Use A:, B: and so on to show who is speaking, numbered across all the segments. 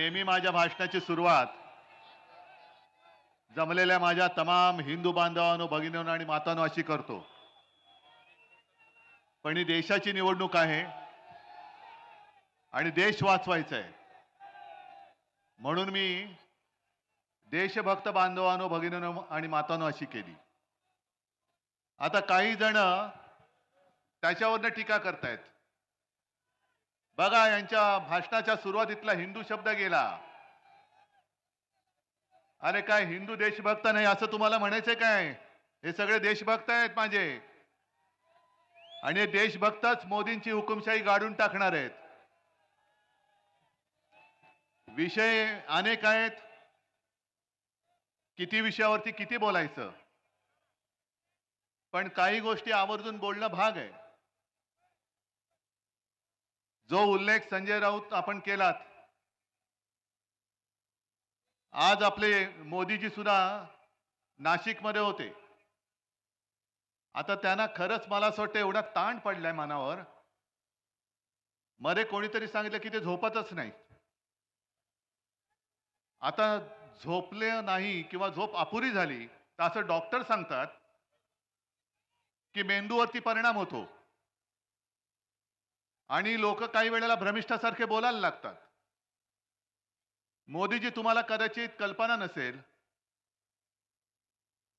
A: नेहमी माझ्या भाषणाची सुरुवात जमलेल्या माझ्या तमाम हिंदू बांधवांनो, भगिनींनो आणि मातांनो अशी करतो. पण ही देशाची निवडणूक आहे आणि देश वाचवायचा आहे. म्हणून मी देशभक्त बांधवांनो, भगिनींनो आणि मातांनो अशी केली. आता काही जण त्याच्यावरनं टीका करतायत. बघा, यांच्या भाषणाच्या सुरुवातीतला हिंदू शब्द गेला. अरे काय हिंदू देशभक्त नाही असं तुम्हाला म्हणायचंय काय? हे सगळे देशभक्त आहेत माझे, आणि हे देशभक्तच मोदींची हुकुमशाही गाडून टाकणार आहेत. विषय अनेक आहेत, किती विषयावरती किती बोलायचं, पण काही गोष्टी आवर्जून बोलणं भाग आहे. जो उल्लेख संजय राऊत आपण केलात, आज आपले मोदीजी सुद्धा नाशिकमध्ये होते. आता त्यांना खरंच मला असं वाटतं एवढा ताण पडलाय मनावर. मध्ये कोणीतरी सांगितलं की ते झोपतच नाही. आता झोपले नाही किंवा झोप अपुरी झाली तर असं डॉक्टर सांगतात की मेंदूवरती परिणाम होतो आणि लोक काही वेळेला भ्रमिष्ठासारखे बोलायला लागतात. मोदीजी, तुम्हाला कदाचित कल्पना नसेल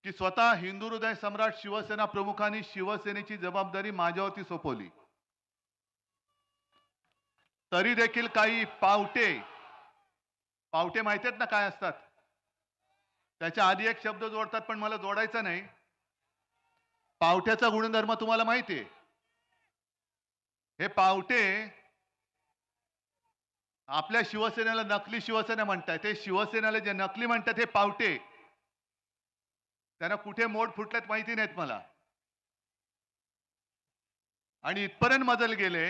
A: की स्वतः हिंदू हृदय सम्राट शिवसेना प्रमुखांनी शिवसेनेची जबाबदारी माझ्यावरती सोपवली. तरी देखील काही पावटे माहिती आहेत ना काय असतात? त्याच्या आधी एक शब्द जोडतात, पण मला जोडायचा नाही. पावट्याचा गुणधर्म तुम्हाला माहिती आहे. हे पावटे आपल्या शिवसेनेला नकली शिवसेना म्हणतात. ते शिवसेनेला जे नकली म्हणतात हे पावटे, त्यांना कुठे मोड फुटलेत माहिती नाहीत मला. आणि इथपर्यंत मजल गेले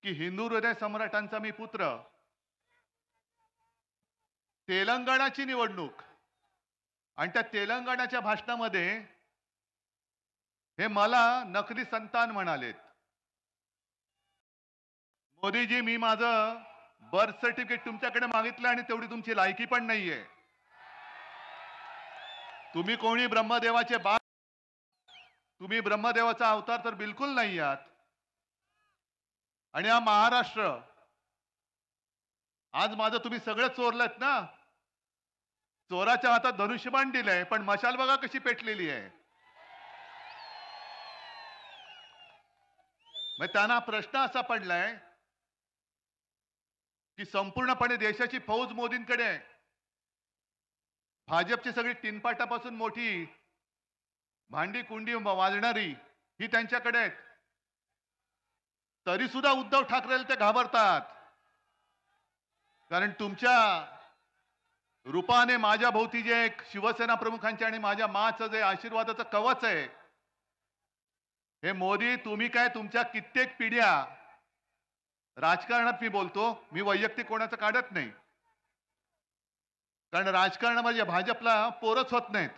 A: की हिंदू हृदय सम्राटांचा मी पुत्र, तेलंगणाची निवडणूक आणि त्या तेलंगणाच्या भाषणामध्ये हे मला नकली संतान म्हणालेत. मोदीजी, मी माझं बर्थ सर्टिफिकेट तुमच्याकडे मागितलं आणि तेवढी तुमची लायकी पण नाहीये. तुम्ही कोणी ब्रह्मदेवाचे बाप, तुम्ही ब्रह्मदेवाचा अवतार तर बिलकुल नाही आहात. आणि हा महाराष्ट्र आज माझं तुम्ही सगळं चोरलत ना. चोराच्या हातात धनुष्यबाण दिलंय, पण मशाल बघा कशी पेटलेली आहे. मग त्यांना प्रश्न असा पडलाय की संपूर्णपणे देशाची फौज मोदींकडे आहे. भाजपची सगळी तीनपाटापासून मोठी भांडी कुंडी वाजणारी ही त्यांच्याकडे आहेत. तरी सुद्धा उद्धव ठाकरे ते घाबरतात, कारण तुमच्या रूपाने माझ्या भोवती जे एक शिवसेना प्रमुखांचे आणि माझ्या माचं जे आशीर्वादाचं कवच आहे, हे मोदी तुम्ही काय तुमच्या कित्येक पिढ्या राजकारणात, मी बोलतो, मी वैयक्तिक कोणाचं काढत नाही, कारण राजकारणामध्ये भाजपला पोरच होत नाहीत.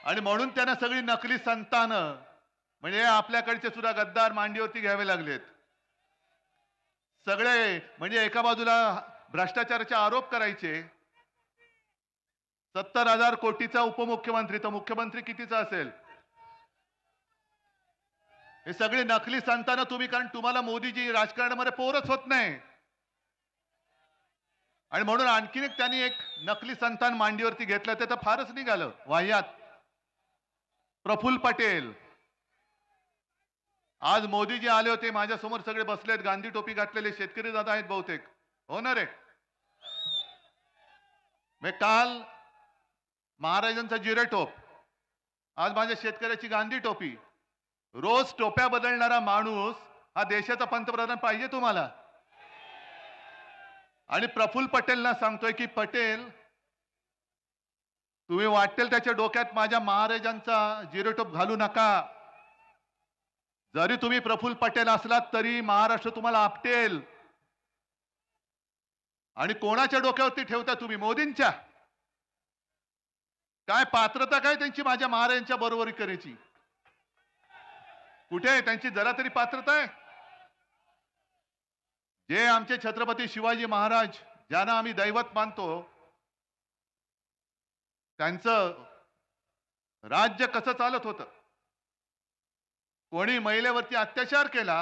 A: आणि म्हणून त्यांना सगळी नकली संतानं म्हणजे आपल्याकडचे सुद्धा गद्दार मांडीवरती घ्यावे लागलेत. सगळे म्हणजे एका बाजूला भ्रष्टाचाराचे आरोप करायचे. 70,000 कोटीचा उपमुख्यमंत्री, तर मुख्यमंत्री कितीचा असेल? हे सगळे नकली संतानं तुम्ही, कारण तुम्हाला मोदीजी राजकारणामध्ये पोरच होत नाही. आणि म्हणून आणखीन एक त्यांनी एक नकली संतान मांडीवरती घेतलं, ते तर फारच निघालं वाह्यात. प्रफुल्ल पटेल. आज मोदीजी आले होते, माझ्या समोर सगळे बसलेत, गांधी टोपी घातलेले शेतकरी दादा आहेत बहुतेक, हो ना रे? मी काल महाराजांचा जिरेटोप, आज माझ्या शेतकऱ्याची गांधी टोपी. रोज टोप्या बदलणारा माणूस हा देशाचा पंतप्रधान पाहिजे तुम्हाला? आणि प्रफुल्ल पटेलना सांगतोय की पटेल, तुम्ही वाटेल त्याच्या डोक्यात माझ्या महाराजांचा जिरेटोप घालू नका. जरी तुम्ही प्रफुल्ल पटेल असलात तरी महाराष्ट्र तुम्हाला आपटेल. आणि कोणाच्या डोक्यावरती ठेवता तुम्ही? मोदींच्या. काय पात्रता काय त्यांची माझ्या महाराजांच्या बरोबरी करायची? कुठे आहे त्यांची जरा तरी पात्रता आहे? जे आमचे छत्रपती शिवाजी महाराज ज्यांना आम्ही दैवत मानतो, त्यांचं राज्य कसं चालत होतं. कोणी महिलेवरती अत्याचार केला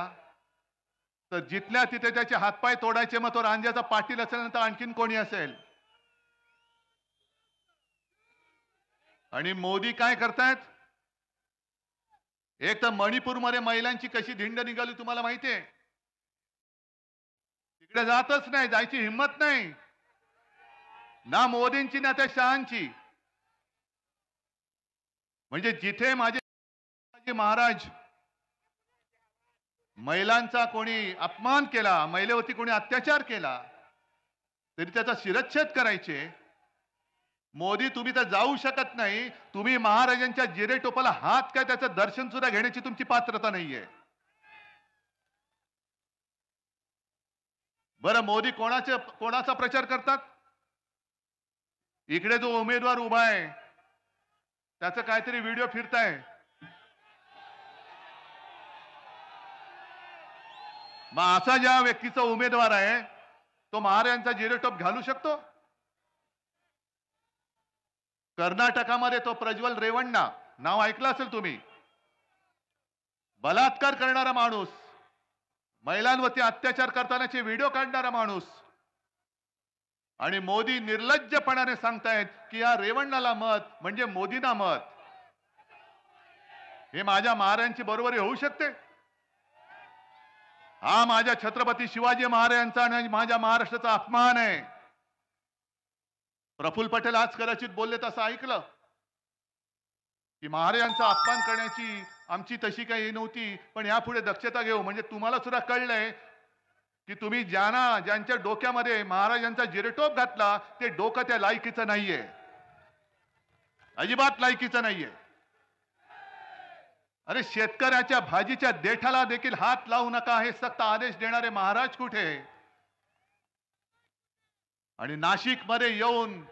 A: तर जिथल्या तिथे त्याचे हातपाय तोडायचे. मग तो रांजाचा पाटील असेल तर आणखीन कोणी असेल. आणि मोदी काय करतायत. एक तर मणिपूरमध्ये महिलांची कशी धिंड निघाली तुम्हाला माहितीये. तिकडे जातच नाही, जायची हिंमत नाही ना मोदींची ना त्या शहांची. म्हणजे जिथे माझे शिवाजी महाराज महिलांचा कोणी अपमान केला, महिलेवरती कोणी अत्याचार केला तरी त्याचा शिरच्छेद करायचे. मोदी तुम्ही तर जाऊ शकत नाही. तुम्ही महाराजांच्या जिरे टोपाला हात काय त्याचं दर्शन सुद्धा घेण्याची तुमची पात्रता नाहीये. बरं मोदी कोणाचा प्रचार करतात. इकडे जो उमेदवार उभा आहे त्याचं काहीतरी व्हिडिओ फिरताय. मग असा ज्या व्यक्तीचा उमेदवार आहे तो महाराजांचा जिरेटोप घालू शकतो. कर्नाटकामध्ये तो प्रज्वल रेवण्णा नाव ऐकलं असेल तुम्ही. बलात्कार करणारा माणूस, महिलांवरती अत्याचार करतानाचे व्हिडिओ काढणारा माणूस. आणि मोदी निर्लज्जपणाने सांगतायत की या रेवण्णाला मत म्हणजे मोदींना मत. हे माझ्या महाराजांची बरोबरी होऊ शकते. हा माझ्या छत्रपती शिवाजी महाराजांचा आणि माझ्या महाराष्ट्राचा अपमान आहे. प्रफुल्ल पटेल आज कदाचित बोलले तसं ऐकलं की महाराजांचा अपमान करण्याची आमची तशी काही नव्हती, पण यापुढे दक्षता घेऊ. म्हणजे तुम्हाला सुद्धा कळलंय की तुम्ही ज्यांच्या डोक्यामध्ये महाराजांचा जिरेटोप घातला ते डोकं त्या लायकीचं नाहीये, अजिबात लायकीचं नाहीये. अरे शेतकऱ्याच्या भाजीच्या देठाला देखील हात लावू नका हे सक्त आदेश देणारे महाराज कुठे. आणि नाशिक मध्ये येऊन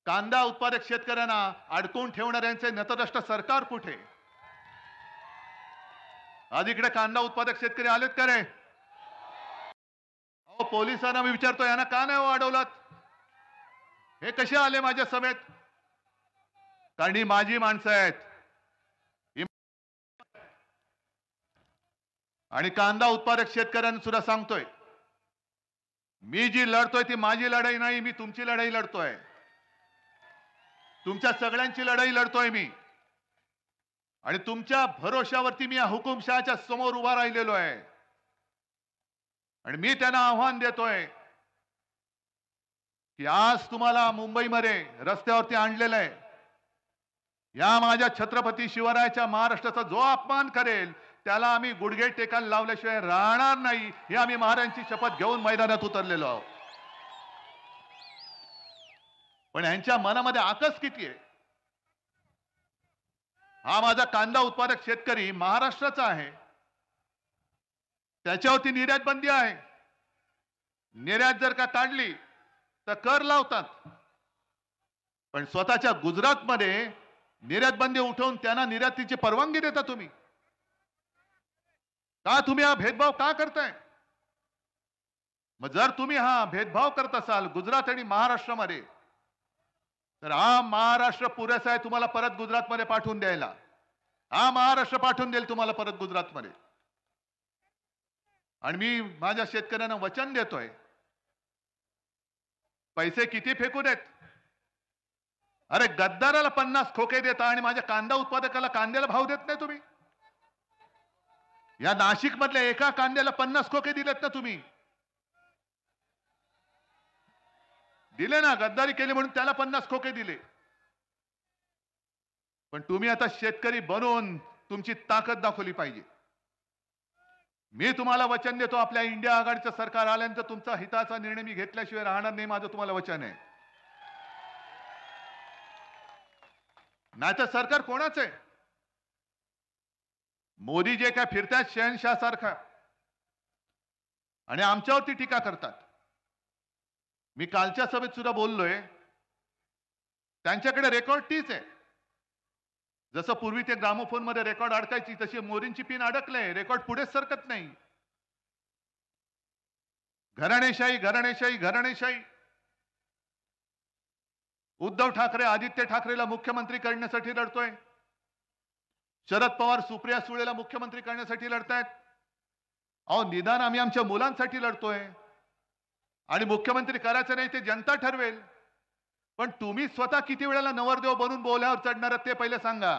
A: कांदा उत्पादक शेतकऱ्यांना अडकून ठेवणाऱ्यांचे नतद्रष्ट सरकार कुठे. आज इकडे कांदा उत्पादक शेतकरी आलेत का रे. अहो पोलिसांना मी विचारतो यांना का नाही अडवलात. हे कसे आले माझ्या समेत. कारण ही माझी माणसं आहेत. आणि कांदा उत्पादक शेतकऱ्यांना सुद्धा सांगतोय मी जी लढतोय ती माझी लढाई नाही. मी तुमची लढाई लढतोय. तुमच्या सगळ्यांची लढाई लढतोय मी. आणि तुमच्या भरोशावरती मी या हुकुमशहाच्या समोर उभा राहिलेलो आहे. आणि मी त्यांना आव्हान देतोय की आज तुम्हाला मुंबईमध्ये रस्त्यावरती आणलेलं आहे. या माझ्या छत्रपती शिवरायाच्या महाराष्ट्राचा जो अपमान करेल त्याला आम्ही गुडघे टेकायला लावल्याशिवाय राहणार नाही. हे आम्ही महाराजांची शपथ घेऊन मैदानात उतरलेलो आहोत. पण यांच्या मनामध्ये आकस किती आहे. हा माझा कांदा उत्पादक शेतकरी महाराष्ट्राचा आहे. त्याच्यावरती निर्यात बंदी आहे. निर्यात जर का काढली तर कर लावतात. पण स्वतःच्या गुजरातमध्ये निर्यात बंदी उठवून त्यांना निर्यातीची परवानगी देता तुम्ही. का तुम्ही हा भेदभाव का करताय. मग जर तुम्ही हा भेदभाव करत असाल गुजरात आणि महाराष्ट्रामध्ये तर हा महाराष्ट्र पुरेसा आहे तुम्हाला परत गुजरातमध्ये पाठवून द्यायला. हा महाराष्ट्र पाठवून देईल तुम्हाला परत गुजरातमध्ये. आणि मी माझ्या शेतकऱ्यांना वचन देतोय पैसे किती फेकू देत. अरे गद्दाराला 50 खोके देता आणि माझ्या कांदा उत्पादकाला कांद्याला भाव देत नाही तुम्ही. या नाशिक मधल्या एका कांद्याला 50 खोके दिलेत ना तुम्ही. दिले ना. गद्दारी केली म्हणून त्याला 50 खोके दिले. पण तुम्ही आता शेतकरी बनून तुमची ताकद दाखवली पाहिजे. मी तुम्हाला वचन देतो आपल्या इंडिया आघाडीचं सरकार आल्यानंतर तुमचा हिताचा निर्णय मी घेतल्याशिवाय राहणार नाही. माझं तुम्हाला वचन आहे. नाहीतर सरकार कोणाचं आहे. मोदी जे काय फिरतात शहनशाह सारखा आणि आमच्यावरती टीका करतात. मी कालच्या सभेत सुद्धा बोललोय त्यांच्याकडे रेकॉर्ड तीच आहे. जसं पूर्वी ते ग्रामोफोन मध्ये रेकॉर्ड अडकायची तशी मोदींची पिन अडकले. रेकॉर्ड पुढेच सरकत नाही. घराणेशाही घराणेशाही घराणेशाही. उद्धव ठाकरे आदित्य ठाकरेला मुख्यमंत्री करण्यासाठी लढतोय. शरद पवार सुप्रिया सुळेला मुख्यमंत्री करण्यासाठी लढतायत. अहो निदान आम्ही आमच्या मुलांसाठी लढतोय. आणि मुख्यमंत्री करायचं नाही ते जनता ठरवेल. पण तुम्ही स्वतः किती वेळेला नवरदेव बनून बोल्यावर चढणार ते पहिले सांगा.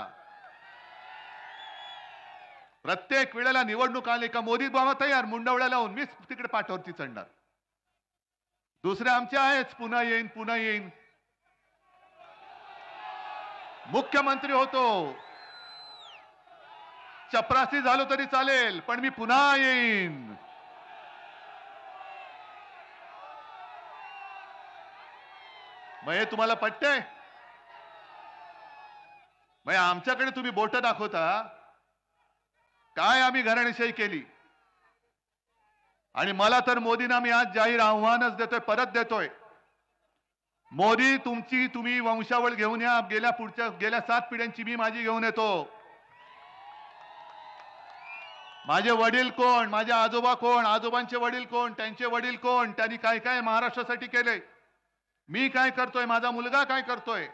A: प्रत्येक वेळेला निवडणूक आली का मोदी बाबा तयार मुंडवळ्या लावून मीच तिकडे पाठवरती चढणार. दुसरे आमचे आहेच पुन्हा येईन पुन्हा येईन. मुख्यमंत्री होतो चपरासी झालो तरी चालेल पण मी पुन्हा येईन. मग हे तुम्हाला पटतंय? मग आमच्याकडे तुम्ही बोट दाखवता काय आम्ही घराणेशाही केली. आणि मला तर मोदींना मी आज जाहीर आव्हानच देतोय परत देतोय. मोदी तुम्ही वंशावळ घेऊन या. गेल्या 7 पिढ्यांची मी माझी घेऊन येतो. माझे वडील कोण, माझे आजोबा कोण, आजोबांचे वडील कोण, त्यांचे वडील कोण, त्यांनी काय काय महाराष्ट्रासाठी केले, मी काय करतोय, माझा मुलगा काय करतोय.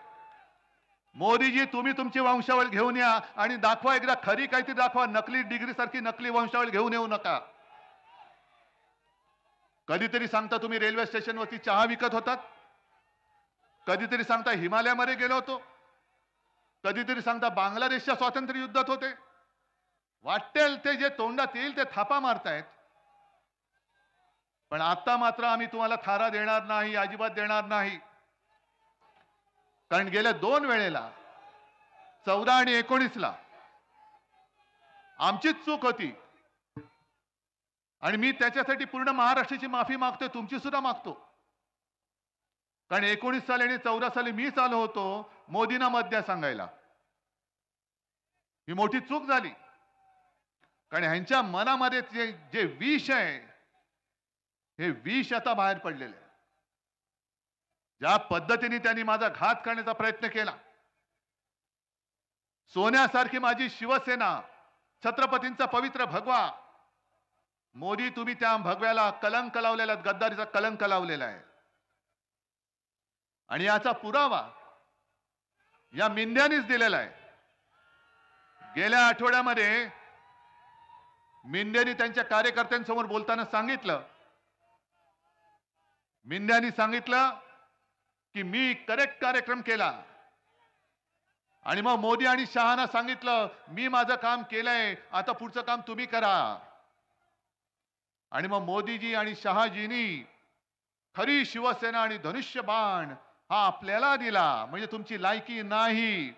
A: मोदीजी तुम्ही तुमची वंशावळ घेऊन या आणि दाखवा एकदा खरी काहीतरी दाखवा. नकली डिग्री सारखी नकली वंशावळ घेऊन येऊ नका. कधीतरी सांगता तुम्ही रेल्वे स्टेशनवरती चहा विकत होतात. कधीतरी सांगता हिमालयामध्ये गेलो होतो. कधीतरी सांगता बांगलादेशच्या स्वातंत्र्य युद्धात होते. वाटेल ते जे तोंडात येईल ते थापा मारतायत. पण आता मात्र आम्ही तुम्हाला थारा देणार नाही, अजिबात देणार नाही. कारण गेल्या 2 वेळेला 14 आणि 19ला आमचीच चूक होती. आणि मी त्याच्यासाठी पूर्ण महाराष्ट्राची माफी मागतोय, तुमची सुद्धा मागतो. कारण 19 साली आणि 14 साली मीच आलो होतो मोदींना मत द्या सांगायला. ही मोठी चूक झाली. कारण ह्यांच्या मनामध्ये जे विष आहे हे विष आता बाहेर पडलेलं आहे. ज्या पद्धतीने त्यांनी माझा घात करण्याचा प्रयत्न केला. सोन्यासारखी माझी शिवसेना, छत्रपतींचा पवित्र भगवा. मोदी तुम्ही त्या भगव्याला कलंक लावलेला, गद्दारीचा कलंक लावलेला आहे. आणि याचा पुरावा या मिंद्यांनीच दिलेला आहे. गेल्या आठवड्यामध्ये मिंद्यांनी त्यांच्या कार्यकर्त्यांसमोर बोलताना सांगितलं, मिंद्यांनी सांगितलं की मी करेक्ट कार्यक्रम केला. आणि मग मोदी आणि शहाना सांगितलं मी माझं काम केलंय, आता पुढचं काम तुम्ही करा. आणि मग मोदीजी आणि शहाजींनी खरी शिवसेना आणि धनुष्यबाण हा आपल्याला दिला. म्हणजे तुमची लायकी नाही.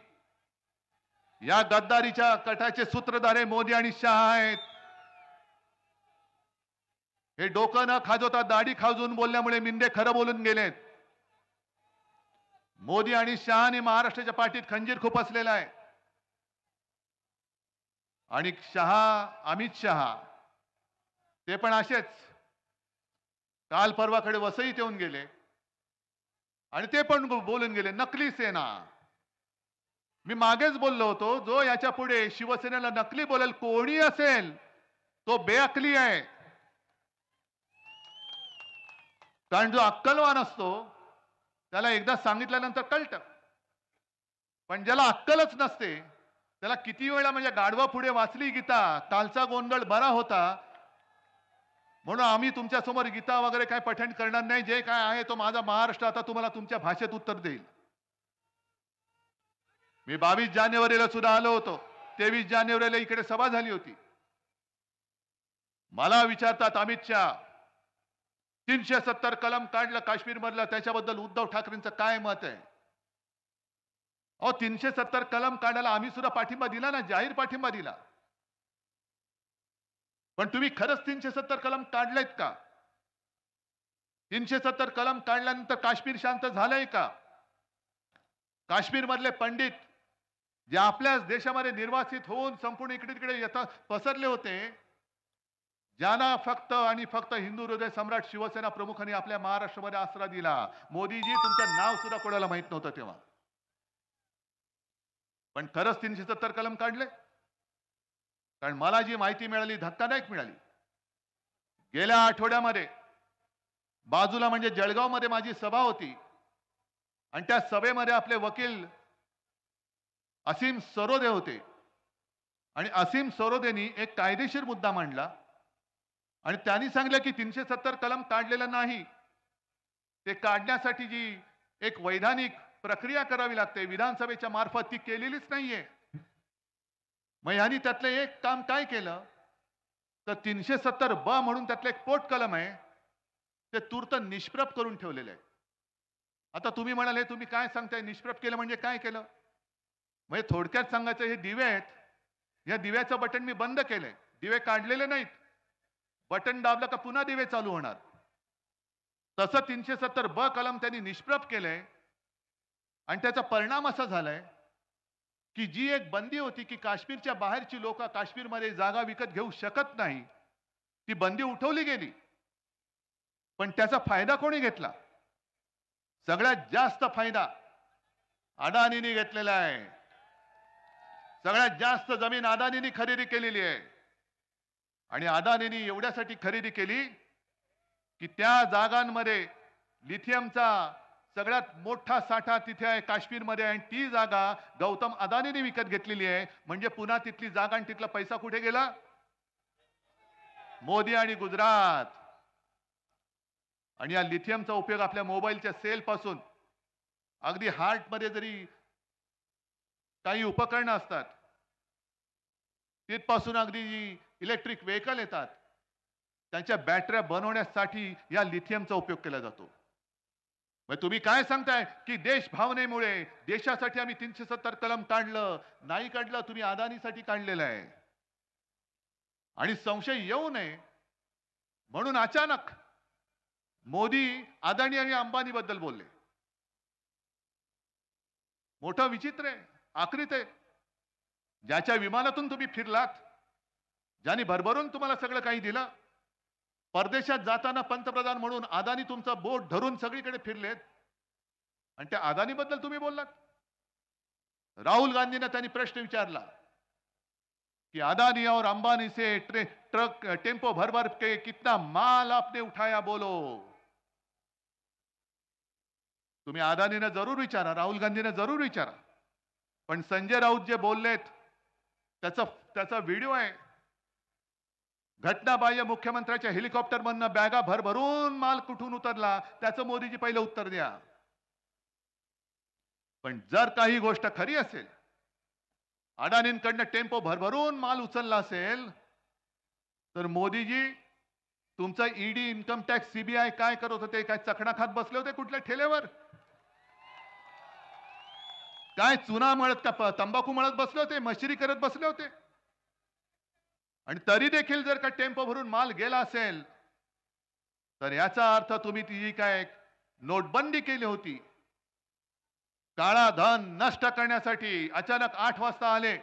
A: या गद्दारीच्या कटाचे सूत्रधारे मोदी आणि शहा आहेत. हे डोकं न खाजवता दाढी खाजवून बोलल्यामुळे मिंदे खरं बोलून गेलेत. मोदी आणि शहाने महाराष्ट्राच्या पाठीत खंजीर खुपसलेला आहे. आणि अमित शहा ते पण असेच काल परवाकडे वसईत येऊन गेले आणि ते पण बोलून गेले नकली सेना. मी मागेच बोललो होतो, जो याच्या पुढे शिवसेनेला नकली बोलेल कोणी असेल तो बेअकली आहे. कारण जो अक्कलवान असतो त्याला एकदा सांगितल्यानंतर कळतं. पण ज्याला अक्कलच नसते त्याला किती वेळा, म्हणजे गाढवा पुढे वाचली गीता, कालचा गोंधळ बरा होता. म्हणून आम्ही तुमच्या समोर गीता वगैरे काय पठण करणार नाही. जे काय आहे तो माझा महाराष्ट्र आता तुम्हाला तुमच्या भाषेत उत्तर देईल. मी 22 जानेवारीला सुद्धा आलो होतो. 23 जानेवारीला इकडे सभा झाली होती. मला विचारतात अमित शहा 370 कलम काढलं काश्मीर मधलं, त्याच्याबद्दल उद्धव ठाकरेंचं काय मत आहे. अहो 370 कलम काढायला आम्ही सुद्धा पाठिंबा दिला ना, जाहीर पाठिंबा दिला. पण तुम्ही खरंच 370 कलम काढलेत का? 370 कलम काढल्यानंतर काश्मीर शांत झालंय का? काश्मीर मधले पंडित जे आपल्याच देशामध्ये निर्वासित होऊन संपूर्ण इकडे तिकडे पसरले होते, ज्यांना फक्त आणि फक्त हिंदू हृदय सम्राट शिवसेना प्रमुखांनी आपल्या महाराष्ट्रामध्ये आसरा दिला. मोदीजी तुमचं नाव सुद्धा कोणाला माहित नव्हतं तेव्हा. पण खरंच 370 कलम काढले? कारण मला जी माहिती मिळाली धक्कादायक मिळाली. गेल्या आठवड्यामध्ये बाजूला म्हणजे जळगावमध्ये माझी सभा होती आणि त्या सभेमध्ये आपले वकील असीम सरोदे होते आणि असीम सरोदेनी एक कायदेशीर मुद्दा मांडला आणि त्यांनी सांगितलं की 370 कलम काढलेलं नाही, ते काढण्यासाठी जी एक वैधानिक प्रक्रिया करावी लागते विधानसभेच्या मार्फत ती केलेलीच नाहीये. मग यांनी त्यातलं एक काम काय केलं, तर 370 ब म्हणून त्यातलं एक पोट कलम आहे, ते तूर्त निष्प्रभ करून ठेवलेलं आहे. आता तुम्ही म्हणाले तुम्ही काय सांगताय, निष्प्रभ केलं म्हणजे काय केलं? म्हणजे थोडक्यात सांगायचं, हे दिवे आहेत, या दिव्याचं बटन मी बंद केलंय, दिवे काढलेले नाहीत, बटन दाबलं का पुन्हा दिवे चालू होणार. तसं 370 ब कलम त्यांनी निष्प्रभ केलंय आणि त्याचा परिणाम असा झालाय की जी एक बंदी होती की काश्मीरच्या बाहेरची लोक काश्मीरमध्ये जागा विकत घेऊ शकत नाही, ती बंदी उठवली गेली. पण त्याचा फायदा कोणी घेतला? सगळ्यात जास्त फायदा अदानीने घेतलेला आहे. सगळ्यात जास्त जमीन अदानीने खरेदी केलेली आहे आणि अदानीने एवढ्यासाठी खरेदी केली की त्या जागांमध्ये लिथियमचा सगळ्यात मोठा साठा तिथे आहे काश्मीरमध्ये आणि ती जागा गौतम अदानीने विकत घेतलेली आहे. म्हणजे पुन्हा तिथली जागा आणि तिथला पैसा कुठे गेला? मोदी आणि गुजरात. आणि या लिथियमचा उपयोग आपल्या मोबाईलच्या सेल पासून अगदी हार्टमध्ये जरी काही उपकरणं असतात तिथपासून अगदी जी इलेक्ट्रिक व्हेकल येतात त्यांच्या बॅटऱ्या बनवण्यासाठी या लिथियमचा उपयोग केला जातो. मग तुम्ही काय सांगताय की देश भावनेमुळे देशासाठी आम्ही 370 कलम काढलं? नाही काढलं, तुम्ही अदानीसाठी काढलेलं आहे. आणि संशय येऊ नये म्हणून अचानक मोदी अदानी आणि अंबानी बद्दल बोलले. मोठं विचित्र आहे, आकृत आहे. ज्याच्या विमानातून तुम्ही फिरलात, ज्यांनी भरभरून तुम्हाला सगळं काही दिलं, परदेशात जाताना पंतप्रधान म्हणून अदानी तुमचं बोट धरून सगळीकडे फिरलेत आणि त्या अदानी बद्दल तुम्ही बोललात. राहुल गांधींना त्यांनी प्रश्न विचारला कि अदानी और अंबानी से ट्रक टेम्पो भर भर के कितना माल आपने उठाया, बोलो. तुम्ही अदानीने जरूर विचारा, राहुल गांधीने जरूर विचारा, पण संजय राऊत जे बोललेत त्याचा व्हिडिओ आहे. घटनाबाह्य मुख्यमंत्र्याच्या हेलिकॉप्टर मधनं बॅगा भरभरून माल कुठून उतरला, त्याचं मोदीजी पहिलं उत्तर द्या. पण जर काही गोष्ट खरी असेल, अडाणींकडनं टेम्पो भरभरून माल उचलला असेल, तर मोदीजी तुमचा ईडी, इन्कम टॅक्स, सीबीआय काय करत होते? काय चकणा खात बसले होते कुठल्या ठेल्यावर? काय चुना मळत का तंबाखू मळत बसले होते? मशिरी करत बसले होते? आणि तरी देखील जर का टेम्पो भरून माल गेला असेल तर याचा अर्थ तुम्ही ती काय नोटबंदी केली होती, काळा धन नष्ट करण्यासाठी अचानक 8 वाजता आले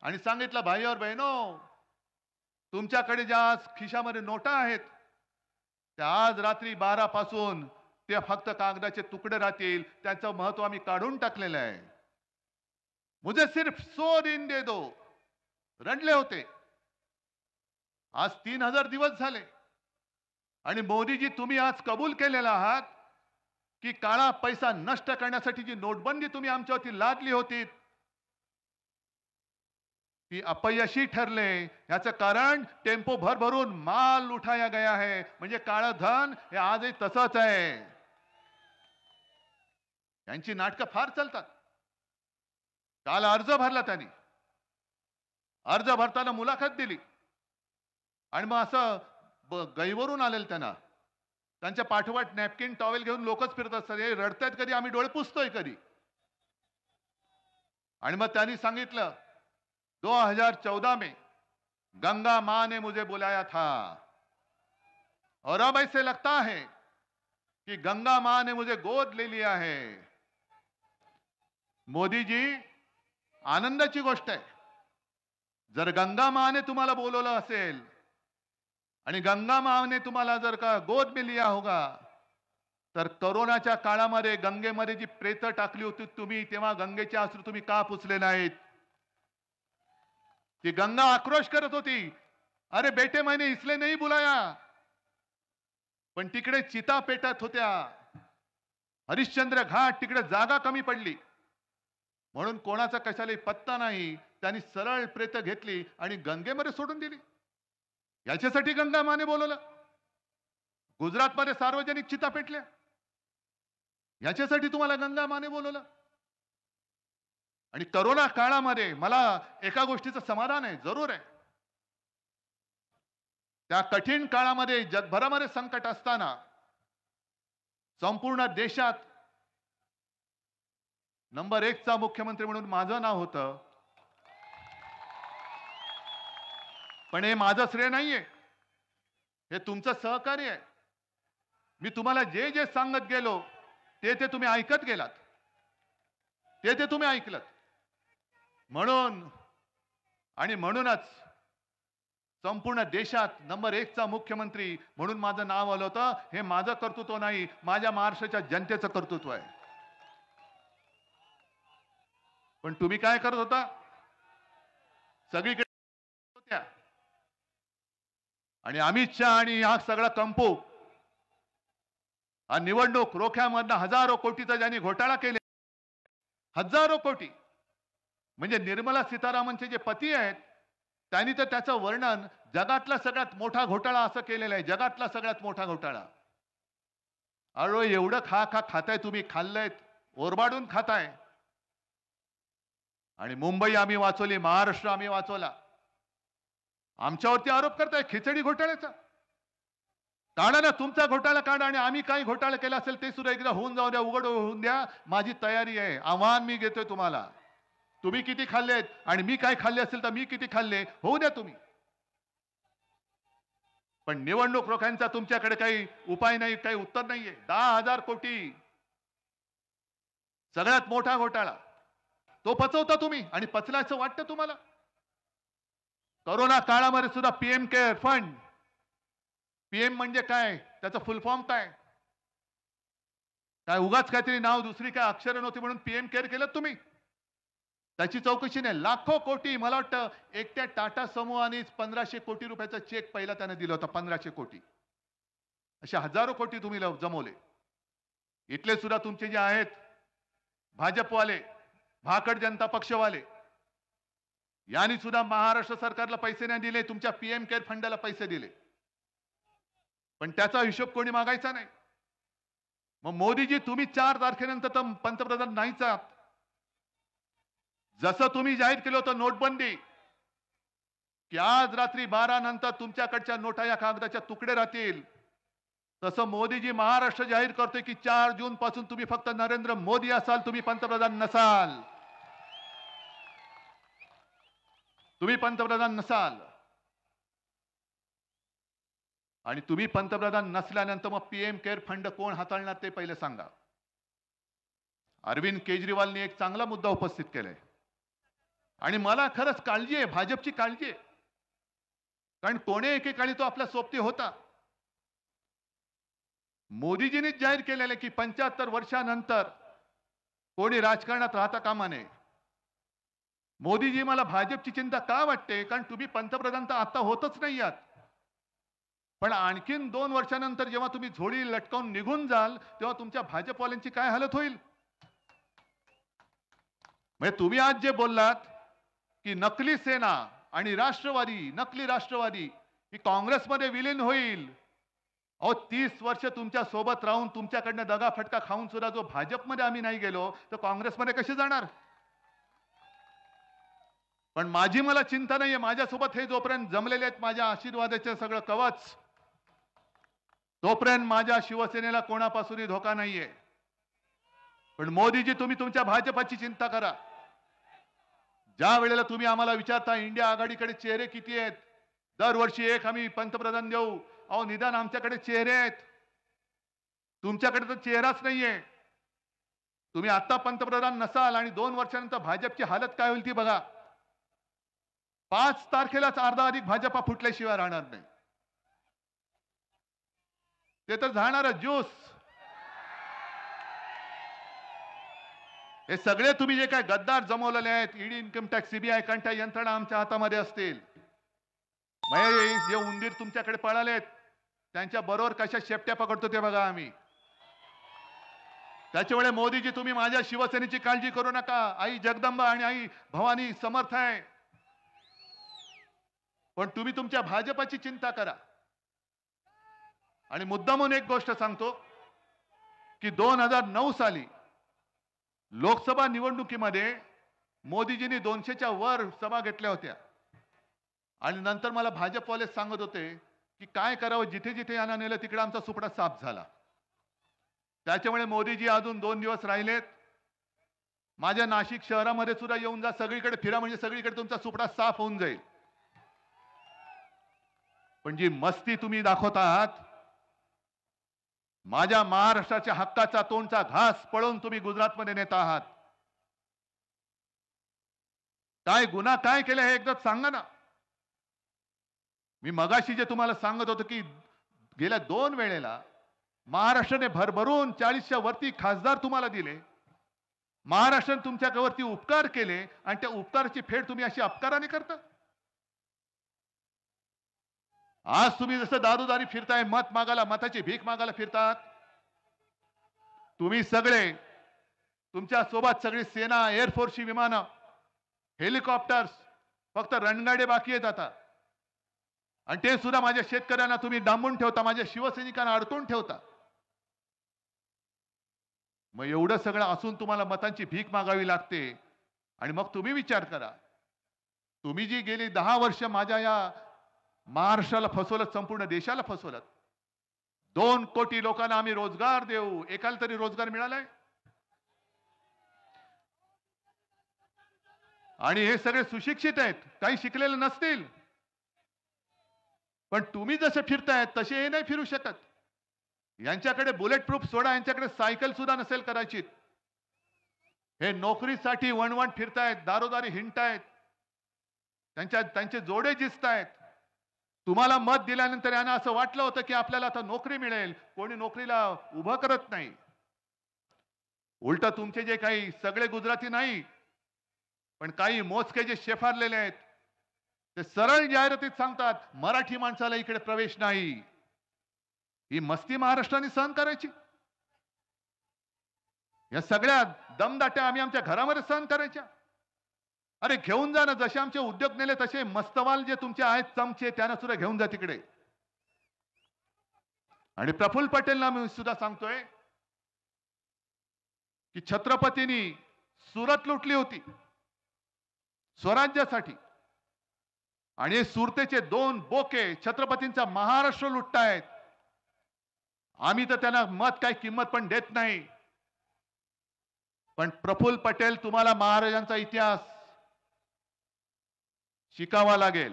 A: आणि सांगितलं, भाई और बहनो, तुमच्याकडे ज्या आज खिशामध्ये नोटा आहेत त्या आज रात्री 12 पासून ते फक्त कागदाचे तुकडे राहतील, त्याचं महत्व आम्ही काढून टाकलेलं आहे. मुझे सिर्फ 100 दिन दे दो. रडले होते. आज 3000 दिवस झाले आणि मोदीजी तुम्ही आज कबूल केलेला आहात की काळा पैसा नष्ट करण्यासाठी जी नोटबंदी तुम्ही आमच्यावरती लादली होती ती अपयशी ठरले. याचं कारण टेम्पो भरभरून माल उठाया गया है. म्हणजे काळं धन हे आजही तसंच आहे. यांची नाटकं फार चालतात. काल अर्ज भरला त्यांनी, अर्ज भरताना मुलाखत दिली आणि मग असं गैवरून आलेलं त्यांना, त्यांच्या पाठोपाठ नॅपकिन टॉवेल घेऊन लोकच फिरत असतात, हे रडतायत कधी, आम्ही डोळे पुसतोय कधी. आणि मग त्यांनी सांगितलं 2014 में गंगा मां ने मुझे बुलाया था और अब ऐसे लगता है कि गंगा मां ने मुझे गोद ले लिया है. मोदीजी, आनंदाची गोष्ट आहे, जर गंगा माने तुम्हाला बोलवलं असेल आणि गंगा माने तुम्हाला जर का गोद में लिया होगा, तर कोरोनाच्या काळामध्ये गंगेमध्ये जी प्रेत टाकली होती तुम्ही, तेव्हा गंगेचे अश्रू तुम्ही का पुसले नाहीत? ती गंगा आक्रोश करत होती, अरे बेटे मैंने इसलिए नहीं बुलाया पण तिकडे चिता पेटत होत्या, हरिश्चंद्र घाट तिकडे जागा कमी पडली म्हणून कोणाचा कशालाही पत्ता नाही. त्यांनी सरळ प्रेत घेतली आणि गंगेमध्ये सोडून दिली. याच्यासाठी गंगा माने बोलवलं. गुजरातमध्ये सार्वजनिक चिता पेटल्या, याच्यासाठी तुम्हाला गंगा माने बोलवलं. आणि करोना काळामध्ये मला एका गोष्टीचं समाधान आहे, जरूर आहे. त्या कठीण काळामध्ये जगभरामध्ये संकट असताना संपूर्ण देशात नंबर 1 चा मुख्यमंत्री म्हणून माझं नाव होतं. पण हे माझं श्रेय नाहीये, हे तुमचं सहकार्य आहे. मी तुम्हाला जे जे सांगत गेलो ते ते तुम्ही ऐकत गेलात, ते ते तुम्ही ऐकलत. म्हणून आणि म्हणूनच संपूर्ण देशात नंबर 1 चा मुख्यमंत्री म्हणून माझं नाव आलं होतं. हे माझं कर्तृत्व नाही, माझ्या महाराष्ट्राच्या जनतेचं कर्तृत्व आहे. पण तुम्ही काय करत होता? सगळीकडे होत्या आणि अमित शहा आणि हा सगळा कंपो हा निवडणूक रोख्यामधनं हजारो कोटीचा ज्यांनी घोटाळा केले, हजारो कोटी, म्हणजे निर्मला सीतारामनचे जे पती आहेत त्यांनी तर त्याचं वर्णन जगातला सगळ्यात मोठा घोटाळा असं केलेलं आहे. जगातला सगळ्यात मोठा घोटाळा. अरे एवढं खाताय तुम्ही, खाल्लंय, ओरबाडून खाताय. आणि मुंबई आम्ही वाचवली, महाराष्ट्र आम्ही वाचवला. आमच्यावरती आरोप करताय खिचडी घोटाळ्याचा. काढा ना तुमचा घोटाळा, काढा. आणि आम्ही काही घोटाळा केला असेल ते सुद्धा एकदा होऊन जाऊ द्या, उघड होऊन द्या. माझी तयारी आहे. आव्हान मी घेतोय तुम्हाला. तुम्ही किती खाल्लेत आणि मी काय खाल्ले असेल तर मी किती खाल्ले, होऊ द्या तुम्ही. पण निवडणूक रोख्यांचा तुमच्याकडे काही उपाय नाही, काही उत्तर नाहीये. 10,000 कोटी सगळ्यात मोठा घोटाळा तो पचवता तुम्ही आणि पचलायचं वाटतं तुम्हाला. करोना काळामध्ये सुद्धा पीएम केअर फंड, पीएम म्हणजे काय, त्याचं फुल फॉर्म काय? काय उगाच काहीतरी नाव, दुसरी काय अक्षरं नव्हती म्हणून पीएम केअर केलं तुम्ही? त्याची चौकशी नाही. लाखो कोटी, मला वाटतं एकट्या टाटा समूहाने 1500 कोटी रुपयाचा चेक पहिला त्याने दिला होता. 1500 कोटी. असे हजारो कोटी तुम्ही जमवले. इथले सुद्धा तुमचे जे आहेत भाजपवाले, भाकड जनता पक्षवाले, यांनी सुद्धा महाराष्ट्र सरकारला पैसे नाही दिले, तुमच्या पीएम केअर फंडाला पैसे दिले. पण त्याचा हिशोब कोणी मागायचा नाही. मग मोदीजी तुम्ही 4 तारखेनंतर तर पंतप्रधान नाहीच आहात. जसं तुम्ही जाहीर केलं होतं नोटबंदी, की आज रात्री 12 नंतर तुमच्याकडच्या नोटा या कागदाच्या तुकडे राहतील, तसं मोदीजी महाराष्ट्र जाहीर करतोय की 4 जून पासून तुम्ही फक्त नरेंद्र मोदी असाल, तुम्ही पंतप्रधान नसाल. तुम्ही पंतप्रधान नसाल. आणि तुम्ही पंतप्रधान नसल्यानंतर मग पीएम केअर फंड कोण हाताळणार ते पहिले सांगा. अरविंद केजरीवालने एक चांगला मुद्दा उपस्थित केलाय आणि मला खरंच काळजी आहे, भाजपची काळजी आहे. कारण कोणे एकेकाळी तो आपल्या सोबती होता. मोदीजींनीच जाहीर केलेलं की 75 वर्षानंतर कोणी राजकारणात राहता कामा नये. मोदीजी, मला भाजपची चिंता का वाटते? कारण तुम्ही पंतप्रधान तर आता होतच नाही आहात, पण आणखीन 2 वर्षानंतर जेव्हा तुम्ही झोळी लटकावून निघून जाल तेव्हा तुमच्या भाजपवाल्यांची काय हालत होईल? म्हणजे तुम्ही आज जे बोललात की नकली सेना आणि राष्ट्रवादी, नकली राष्ट्रवादी ही काँग्रेसमध्ये विलीन होईल. अहो 30 वर्ष तुमच्या सोबत राहून तुमच्याकडनं दगाफटका खाऊन सुद्धा जो भाजपमध्ये आम्ही नाही गेलो तर काँग्रेसमध्ये कसे जाणार? पण माझी मला चिंता नाहीये. माझ्यासोबत हे जोपर्यंत जमलेले आहेत माझ्या आशीर्वादाचे सगळं कवच, तोपर्यंत माझ्या शिवसेनेला कोणापासूनही धोका नाहीये. पण मोदीजी, तुम्ही तुमच्या भाजपाची चिंता करा. ज्या वेळेला तुम्ही आम्हाला विचारता इंडिया आघाडीकडे चेहरे किती आहेत, दरवर्षी एक आम्ही पंतप्रधान देऊ. अहो निदान आमच्याकडे चेहरे आहेत, तुमच्याकडे तर चेहराच नाहीये. तुम्ही आता पंतप्रधान नसाल आणि 2 वर्षानंतर भाजपची हालत काय होईल ती बघा. 5 तारखेलाच अर्धा अधिक भाजपा फुटल्याशिवाय राहणार नाही. ते तर जाणारच ज्यूस. हे सगळे तुम्ही जे काय गद्दार जमवलेले आहेत, ईडी, इन्कम टॅक्स, सीबीआय, कंठा यंत्रणा आमच्या हातामध्ये असतील. जे उंदीर तुमच्याकडे पळालेत त्यांच्या बरोबर कशा शेपट्या पकडतो ते बघा आम्ही. त्याच्यामुळे मोदीजी तुम्ही माझ्या शिवसेनेची काळजी करू नका. आई जगदंबा आणि आई भवानी समर्थ आहे. पण तुम्ही तुमच्या भाजपाची चिंता करा. आणि मुद्दामून एक गोष्ट सांगतो की 2009 साली लोकसभा निवडणुकीमध्ये मोदीजींनी 200च्या वर सभा घेतल्या होत्या. आणि नंतर मला भाजपवाले सांगत होते की काय करावं, जिथे जिथे यांना नेलं तिकडे आमचा सुपडा साफ झाला. त्याच्यामुळे मोदीजी अजून 2 दिवस राहिलेत. माझ्या नाशिक शहरामध्ये सुद्धा येऊन जा, सगळीकडे फिरा, म्हणजे सगळीकडे तुमचा सुपडा साफ होऊन जाईल. पण जी मस्ती तुम्ही दाखवत आहात, माझ्या महाराष्ट्राच्या हक्काचा तोंडचा घास पळवून तुम्ही गुजरातमध्ये नेता आहात. काय गुन्हा काय केला हे एकदा सांगा ना. मी मगाशी जे तुम्हाला सांगत होतो की गेल्या 2 वेळेला महाराष्ट्राने भरभरून 40च्या वरती खासदार तुम्हाला दिले. महाराष्ट्राने तुमच्यावरती उपकार केले आणि त्या उपकाराची फेड तुम्ही अशी अपकाराने करता. आज तुम्ही जसं दारोदारी फिरताय, मत मागायला, मताची भीक मागायला फिरतात. तुम्ही सगळे, तुमच्या सोबत सगळी सेना, एअरफोर्सची विमानं, हेलिकॉप्टर्स, फक्त रणगाडे बाकी आहेत आता. आणि ते सुद्धा माझ्या शेतकऱ्यांना तुम्ही डांबून ठेवता, माझ्या शिवसैनिकांना अडकून ठेवता. मग एवढं सगळं असून तुम्हाला मतांची भीक मागावी लागते. आणि मग तुम्ही विचार करा, तुम्ही जी गेली 10 वर्ष माझ्या या महाराष्ट्राला फसवलं, संपूर्ण देशाला फसवलं. 2 कोटी लोकांना आम्ही रोजगार देऊ, एकाला तरी रोजगार मिळालाय? आणि हे सगळे सुशिक्षित आहेत, काही शिकलेले नसतील. पण तुम्ही जसे फिरतायत तसे हे नाही फिरू शकत. यांच्याकडे बुलेट प्रूफ सोडा, यांच्याकडे सायकल सुद्धा नसेल कदाचित. हे नोकरीसाठी वणवण फिरतायत, दारोदारी हिंडतायत, त्यांचे जोडे जिसतायत. तुम्हाला मत दिल्यानंतर यांना असं वाटलं होतं की आपल्याला आता नोकरी मिळेल, कोणी नोकरीला उभं करत नाही. उलट तुमचे जे काही सगळे गुजराती नाही, पण काही मोजके जे शेफारलेले आहेत, ते सरळ जाहिरातीत सांगतात मराठी माणसाला इकडे प्रवेश नाही. ही मस्ती महाराष्ट्राने सहन करायची? या सगळ्या दमदाट्या आम्ही आमच्या घरामध्ये सहन करायच्या? अरे घेऊन जा ना, जसे आमचे उद्योग नेले तसे मस्तवाल जे तुमचे आहेत चमचे, त्यांना सुद्धा घेऊन जा तिकडे. आणि प्रफुल्ल पटेलला मी सुद्धा सांगतोय की छत्रपतींनी सुरत लुटली होती स्वराज्यासाठी, आणि सुरतेचे 2 बोके छत्रपतींचा महाराष्ट्र लुटतायत. आम्ही तर त्यांना मत काही किंमत पण देत नाही. पण प्रफुल्ल पटेल, तुम्हाला महाराजांचा इतिहास शिकावा लागेल.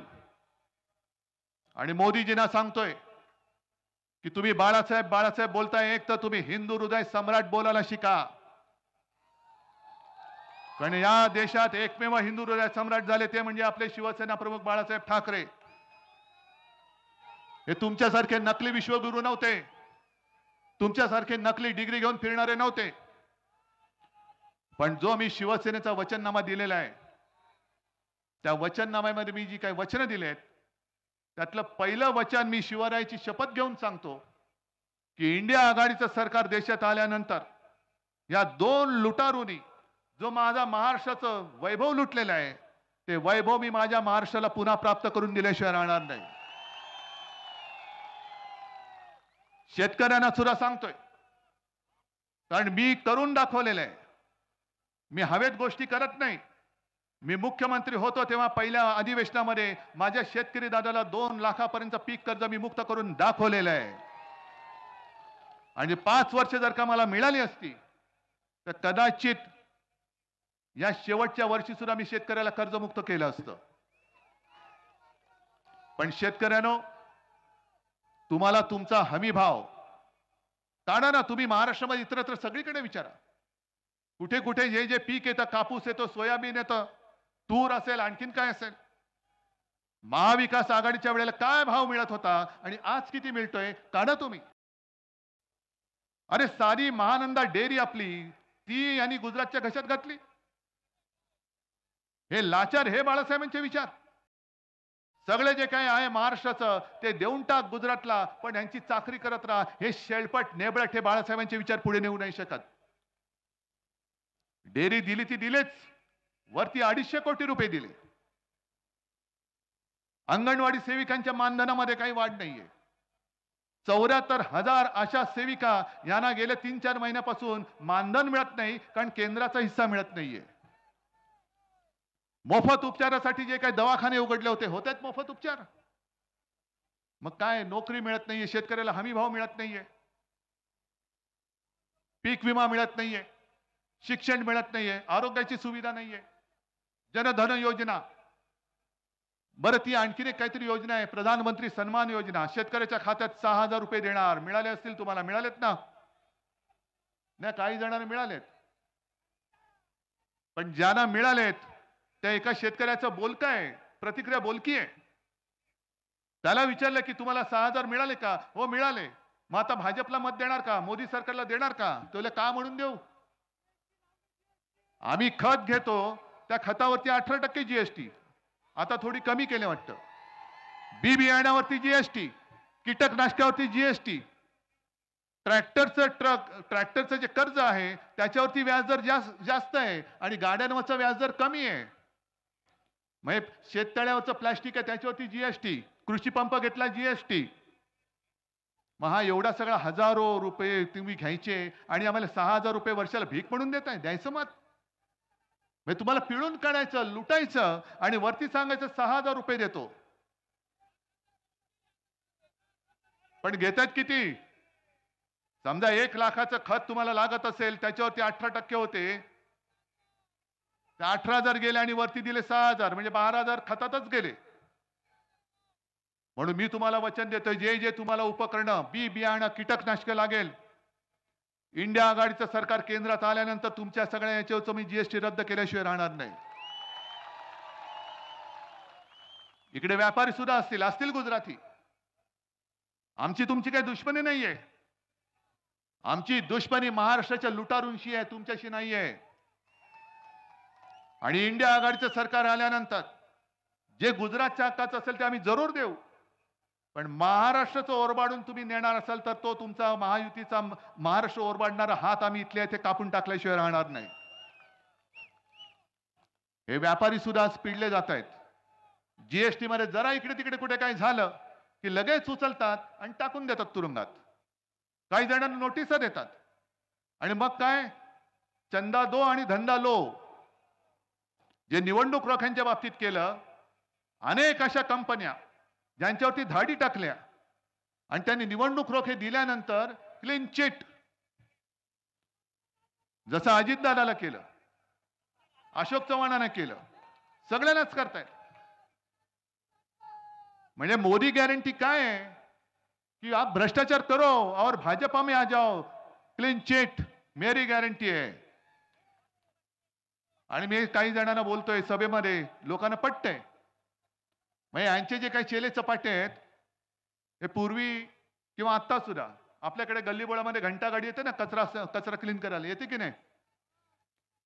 A: आणि मोदीजींना सांगतोय की तुम्ही बाळासाहेब बाळासाहेब बोलताय, एक तर तुम्ही हिंदू हृदय सम्राट बोलायला शिका. कारण या देशात एकमेव हिंदू हृदय सम्राट झाले ते म्हणजे आपले शिवसेना प्रमुख बाळासाहेब ठाकरे. हे तुमच्यासारखे नकली विश्वगुरू नव्हते, तुमच्यासारखे नकली डिग्री घेऊन फिरणारे नव्हते. पण जो मी शिवसेनेचा वचननामा दिलेला आहे, त्या वचननाम्यामध्ये मी जी काही वचनं दिलेत, त्यातलं पहिलं वचन मी शिवरायाची शपथ घेऊन सांगतो की इंडिया आघाडीचं सरकार देशात आल्यानंतर या 2 लुटारूंनी जो माझा महाराष्ट्राचं वैभव लुटलेलं आहे, ते वैभव मी माझ्या महाराष्ट्राला पुन्हा प्राप्त करून दिल्याशिवाय राहणार नाही. शेतकऱ्यांना सुद्धा सांगतोय, कारण मी करून दाखवलेलं आहे. मी हवेत गोष्टी करत नाही. मी मुख्यमंत्री होतो तेव्हा पहिल्या अधिवेशनामध्ये माझ्या शेतकरी दादाला 2 लाखापर्यंत पीक कर्ज मी मुक्त करून दाखवलेलं आहे. आणि 5 वर्ष जर का मला मिळाली असती तर कदाचित या शेवटच्या वर्षी सुद्धा मी शेतकऱ्याला कर्जमुक्त केलं असतं. पण शेतकऱ्यांनो, तुम्हाला तुमचा हमी भाव काढा ना. तुम्ही महाराष्ट्रामध्ये इतरत्र सगळीकडे विचारा, कुठे कुठे जे जे पीक येतं, कापूस येतो, सोयाबीन येतं, तूर असेल, आणखीन काय असेल, महाविकास आघाडीच्या वेळेला काय भाव मिळत होता आणि आज किती मिळतोय, काढा तुम्ही. अरे सारी महानंदा डेअरी आपली ती यांनी गुजरातच्या घशात घातली. हे लाचार, हे बाळासाहेबांचे विचार. सगळे जे काही आहे महाराष्ट्राचं ते देऊन टाक गुजरातला, पण यांची चाकरी करत राहा. हे शेळपट नेबळट हे बाळासाहेबांचे विचार पुढे नेऊ नाही शकत. डेअरी दिली ती दिलेच, वरती 250 कोटी रुपये दिले. अंगणवाडी सेविकांच्या मानधनामध्ये काही वाढ नाहीये. 74,000 आशा सेविका यांना गेल्या 3-4 महिन्यापासून मानधन मिळत नाही, कारण केंद्राचा हिस्सा मिळत नाहीये. मोफत उपचारासाठी जे काही दवाखाने उघडले होते, होतेच मोफत उपचार. मग काय, नोकरी मिळत नाहीये, शेतकऱ्याला हमी भाव मिळत नाहीये, पीक विमा मिळत नाहीये, शिक्षण मिळत नाहीये, आरोग्याची सुविधा नाहीये, जनधन योजना. बरं, ती आणखीन एक काहीतरी योजना आहे, प्रधानमंत्री सन्मान योजना. शेतकऱ्याच्या खात्यात 6,000 रुपये देणार. मिळाले असतील तुम्हाला? मिळालेत ना? नाही, काही जणांना मिळालेत, पण ज्यांना मिळालेत त्या एका शेतकऱ्याचं बोलकं आहे, प्रतिक्रिया बोलकी आहे. त्याला विचारलं की तुम्हाला 6,000 मिळाले का? हो मिळाले. मग आता भाजपला मत देणार का? मोदी सरकारला देणार का? तुला का म्हणून देऊ? आम्ही खत घेतो, त्या खतावरती 18% जीएसटी, आता थोडी कमी केले वाटतं. बी बियाण्यावरती जीएसटी, कीटकनाशकावरती जीएसटी, ट्रॅक्टरचं जे कर्ज आहे त्याच्यावरती व्याजदर जास्त आहे आणि गाड्यांवरचा व्याजदर कमी आहे. म्हणजे शेततळ्यावरचं प्लास्टिक आहे त्याच्यावरती जीएसटी, कृषी पंप घेतला जीएसटी. मग हा एवढा सगळा हजारो रुपये तुम्ही घ्यायचे आणि आम्हाला 6,000 रुपये वर्षाला भीक म्हणून देताय? द्यायचं मत? म्हणजे तुम्हाला पिळून काढायचं, लुटायचं आणि वरती सांगायचं 6,000 रुपये देतो. पण घेतात किती? समजा 1 लाखाचं खत तुम्हाला लागत असेल, त्याच्यावरती 18% होते, 18,000 गेले आणि वरती दिले 6,000, म्हणजे 12,000 खतातच गेले. म्हणून मी तुम्हाला वचन देतोय, जे जे तुम्हाला उपकरणं, बी बियाणं, कीटकनाशक लागेल, इंडिया आघाडीचं सरकार केंद्रात आल्यानंतर तुमच्या सगळ्या याच्यावरचं मी जीएसटी रद्द केल्याशिवाय राहणार नाही. इकडे व्यापारी सुद्धा असतील गुजराती. आमची तुमची काही दुश्मनी नाहीये. आमची दुश्मनी महाराष्ट्राच्या लुटारूंशी आहे, तुमच्याशी नाहीये. आणि इंडिया आघाडीचं सरकार आल्यानंतर जे गुजरातच्या हक्काचं असेल ते आम्ही जरूर देऊ, पण महाराष्ट्राचं ओरबाडून तुम्ही नेणार असाल तर तो तुमचा महायुतीचा महाराष्ट्र ओरबाडणारा हात आम्ही इथल्या इथे कापून टाकल्याशिवाय राहणार नाही. हे व्यापारी सुद्धा पिडले जात आहेत. जीएसटी मध्ये जरा इकडे तिकडे कुठे काही झालं की लगेच उचलतात आणि टाकून देतात तुरुंगात. काही जणांना नोटिसा देतात आणि मग काय, चंदा दो आणि धंदा लो. जे निवडणूक रोख्यांच्या बाबतीत केलं, अनेक अशा कंपन्या ज्यांच्यावरती धाडी टाकल्या आणि त्यांनी निवडणूक रोखे दिल्यानंतर क्लीन चिट, जसं अजितदादाला केलं, अशोक चव्हाणांना केलं, सगळ्यांनाच करतायत. म्हणजे मोदी गॅरंटी काय आहे कि आप भ्रष्टाचार करो और भाजपा में आ जाओ, क्लीन चिट मेरी गॅरंटी आहे. आणि मी काही जणांना बोलतोय सभेमध्ये, लोकांना पटतंय. म्हणजे यांचे जे काही चेले चपाटे आहेत, हे पूर्वी किंवा आता सुद्धा आपल्याकडे गल्लीबोळामध्ये घंटा गाडी येते ना, कचरा क्लीन करायला येते की नाही?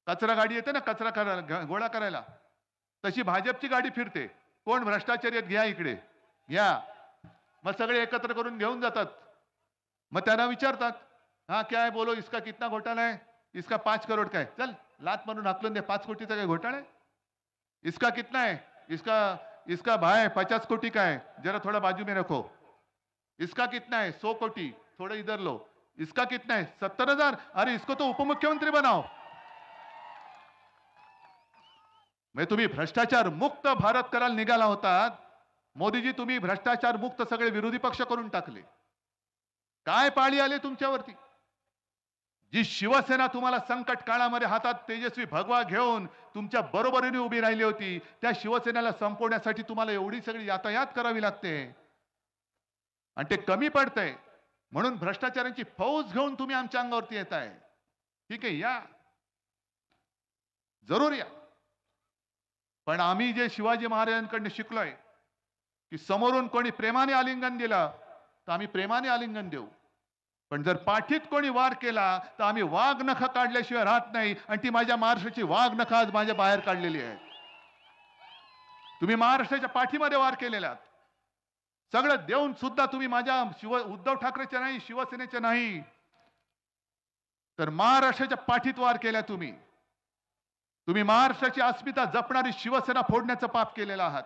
A: कचरा गाडी येते ना, कचरा करायला, गोळा करायला. तशी भाजपची गाडी फिरते. कोण भ्रष्टाचारी आहेत, घ्या इकडे घ्या. मग सगळे एकत्र करून घेऊन जातात. मग त्यांना विचारतात, हा क्या है बोलो, इसका कितना घोटाला है? इसका 5 करोड़ का है. चल लात मारून हाकलून दे, 5 कोटीचा काय घोटाळा है? इसका कितना है? इसका भाई 50 कोटी का है, जरा थोड़ा बाजू में रखो. इसका कितना है? 100 कोटी, थोड़ा इधर लो. इसका कितना है? 70,000. अरे इसको तो उपमुख्यमंत्री बनाओ. म्हणजे तुम्ही भ्रष्टाचार मुक्त भारत करायला निघाला होतात. मोदीजी, तुम्ही भ्रष्टाचार मुक्त सगळे विरोधी पक्ष करून टाकले. काय पाळी आली तुमच्यावरती? जी शिवसेना तुम्हाला संकट काळामध्ये हातात तेजस्वी भगवा घेऊन तुमच्या बरोबरीने उभी राहिली होती, त्या शिवसेनेला संपवण्यासाठी तुम्हाला एवढी सगळी यातायात करावी लागते आणि ते कमी पडतंय. म्हणून भ्रष्टाचारांची फौज घेऊन तुम्ही आमच्या अंगावरती येताय. ठीक आहे, या, जरूर या. पण आम्ही जे शिवाजी महाराजांकडून शिकलोय की समोरून कोणी प्रेमाने आलिंगन दिलं तर आम्ही प्रेमाने आलिंगन देऊ, पण जर पाठीत कोणी वार केला तर आम्ही वाघ नख काढल्याशिवाय राहत नाही. आणि ती माझ्या महाराष्ट्राची वाघ नख आज माझ्या बाहेर काढलेली आहे. तुम्ही महाराष्ट्राच्या पाठीमध्ये वार केलेला आहात. सगळं देऊन सुद्धा तुम्ही माझ्या उद्धव ठाकरेच्या नाही, शिवसेनेच्या नाही, तर महाराष्ट्राच्या पाठीत वार केल्या. तुम्ही महाराष्ट्राची अस्मिता जपणारी शिवसेना फोडण्याचं पाप केलेलं आहात.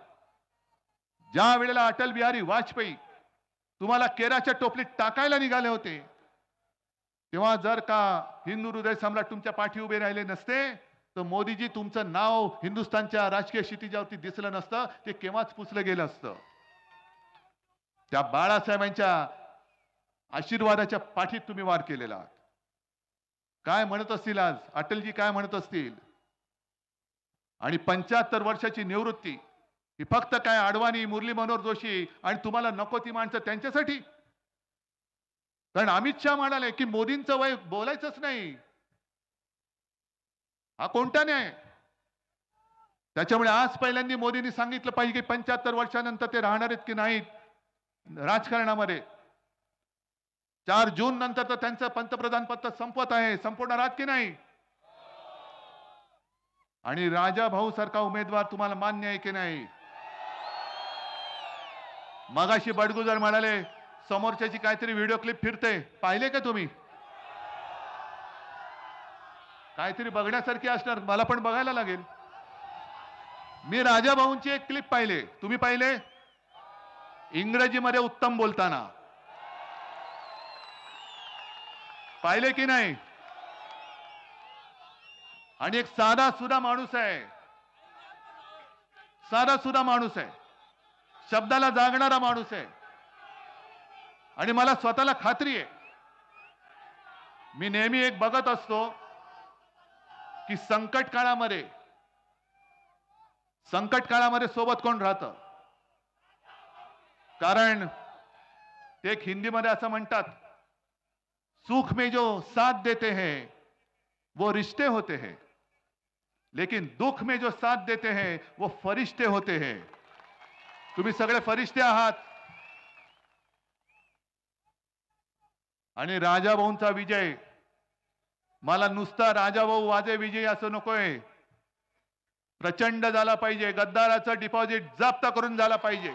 A: ज्या वेळेला अटल बिहारी वाजपेयी तुम्हाला केराच्या टोपलीत टाकायला निघाले होते, तेव्हा जर का हिंदू हृदय सम्राट तुमच्या पाठी उभे राहिले नसते, तर मोदीजी तुमचं नाव हिंदुस्थानच्या राजकीय क्षितिजावरती दिसलं नसतं, ते केव्हाच पुसलं गेलं असतं. त्या बाळासाहेबांच्या आशीर्वादाच्या पाठीत तुम्ही वार केलेला आहात. काय म्हणत असतील आज अटलजी, काय म्हणत असतील? आणि 75 वर्षाची निवृत्ती ही फक्त काय अडवाणी, मुरली मनोहर जोशी आणि तुम्हाला नको ती माणसं त्यांच्यासाठी? कारण अमित शहा म्हणाले की मोदींचं वय बोलायचंच नाही. हा कोणता न्याय? त्याच्यामुळे आज पहिल्यांदा मोदींनी सांगितलं पाहिजे की 75 वर्षानंतर ते राहणार आहेत की नाहीत राजकारणामध्ये. 4 जून नंतर तर त्यांचं पंतप्रधान पद संपत आहे, संपवणार आहात की नाही? आणि राजा भाऊ सारखा उमेदवार तुम्हाला मान्य आहे की नाही? मगाशी बडगुजर म्हणाले समोरच्याची काहीतरी व्हिडिओ क्लिप फिरते, पाहिले का तुम्ही? काहीतरी बघण्यासारखी असणार, मला पण बघायला लागेल. मी राजा भाऊंची एक क्लिप पाहिले, तुम्ही पाहिले? इंग्रजीमध्ये उत्तम बोलताना पाहिले की नाही? आणि एक साधा सुधा माणूस आहे, साधा सुधा माणूस आहे, शब्दाला जागणारा माणूस आहे. आणि मला स्वतःला खात्री आहे, मी नेहमी एक बघत असतो की संकट काळामध्ये सोबत कोण राहतं. कारण ते एक हिंदीमध्ये असं म्हणतात, सुख में जो साथ देते हैं वो रिश्ते होते हैं, लेकिन दुख में जो साथ देते हैं वो फरिश्ते होते हैं. तुम्ही सगळे फरिश्ते आहात. आणि राजाभाऊंचा विजय मला नुसता राजाभाऊ वाजे विजय असं नकोय, प्रचंड झाला पाहिजे. गद्दाराचं डिपॉझिट जप्त करून झाला पाहिजे.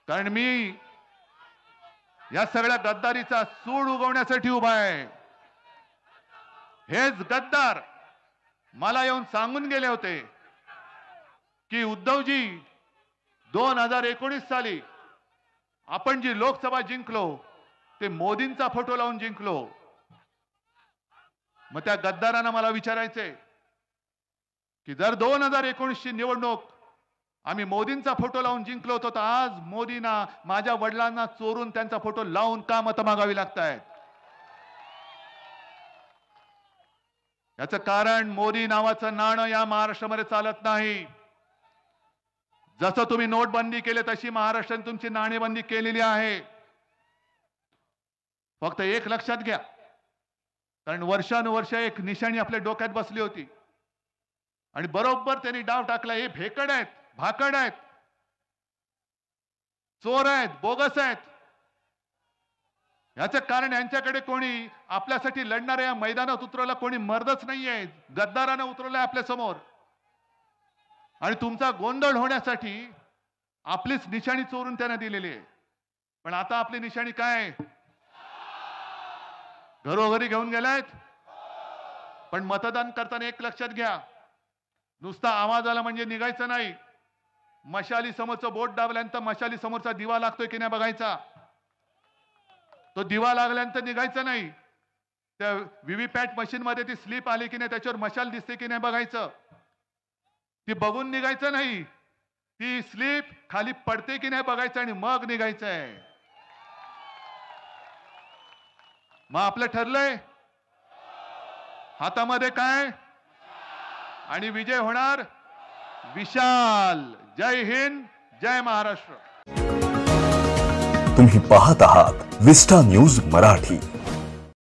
A: कारण मी या सगळ्या गद्दारीचा सूड उगवण्यासाठी उभा आहे. हेच गद्दार मला येऊन सांगून गेले होते की उद्धवजी 2019 साली आपण जी लोकसभा जिंकलो ते मोदींचा फोटो लावून जिंकलो. मग त्या गद्दारांना मला विचारायचे की जर 2019 ची निवडणूक आम्ही मोदींचा फोटो लावून जिंकलो होतो, तर आज मोदींना माझ्या वडिलांना चोरून त्यांचा फोटो लावून का मतं मागावी लागतायत? याचं कारण मोदी नावाचं नाणं या महाराष्ट्रामध्ये चालत नाही. जसं तुम्ही नोटबंदी केली तशी महाराष्ट्राने तुमची नाणेबंदी केलेली आहे. फक्त एक लक्षात घ्या, कारण वर्षानुवर्ष एक निशाणी आपल्या डोक्यात बसली होती आणि बरोबर त्यांनी डाव टाकला. हे भेकड आहेत, भाकड आहेत, चोर आहेत, बोगस आहेत. याचं कारण यांच्याकडे कोणी आपल्यासाठी लढणाऱ्या या मैदानात उतरवला कोणी मर्दच नाहीये. गद्दारानं उतरवलंय आपल्या समोर. आणि तुमचा गोंधळ होण्यासाठी आपलीच निशाणी चोरून त्यांना दिलेली आहे. पण आता आपली निशाणी काय? घरोघरी घेऊन गेलायत. पण मतदान करताना एक लक्षात घ्या, नुसता आवाज आला म्हणजे निघायचं नाही. मशाली समोरचं बोट दाबल्यानंतर मशाली समोरचा दिवा लागतोय की नाही बघायचा. तो दिवा लागल्यानंतर निघायचं नाही. त्या व्हीव्हीपॅट मशीन मध्ये ती स्लिप आली की नाही, त्याच्यावर मशाल दिसते की नाही बघायचं. ती बघून निघायचं नाही, ती स्लिप खाली पडते की नाही बघायचं आणि मग निघायचंय. मग आपलं ठरलंय हातामध्ये काय, आणि विजय होणार विशाल. जय हिंद, जय महाराष्ट्र.
B: तुम्ही पाहत आहात विस्टा न्यूज मराठी.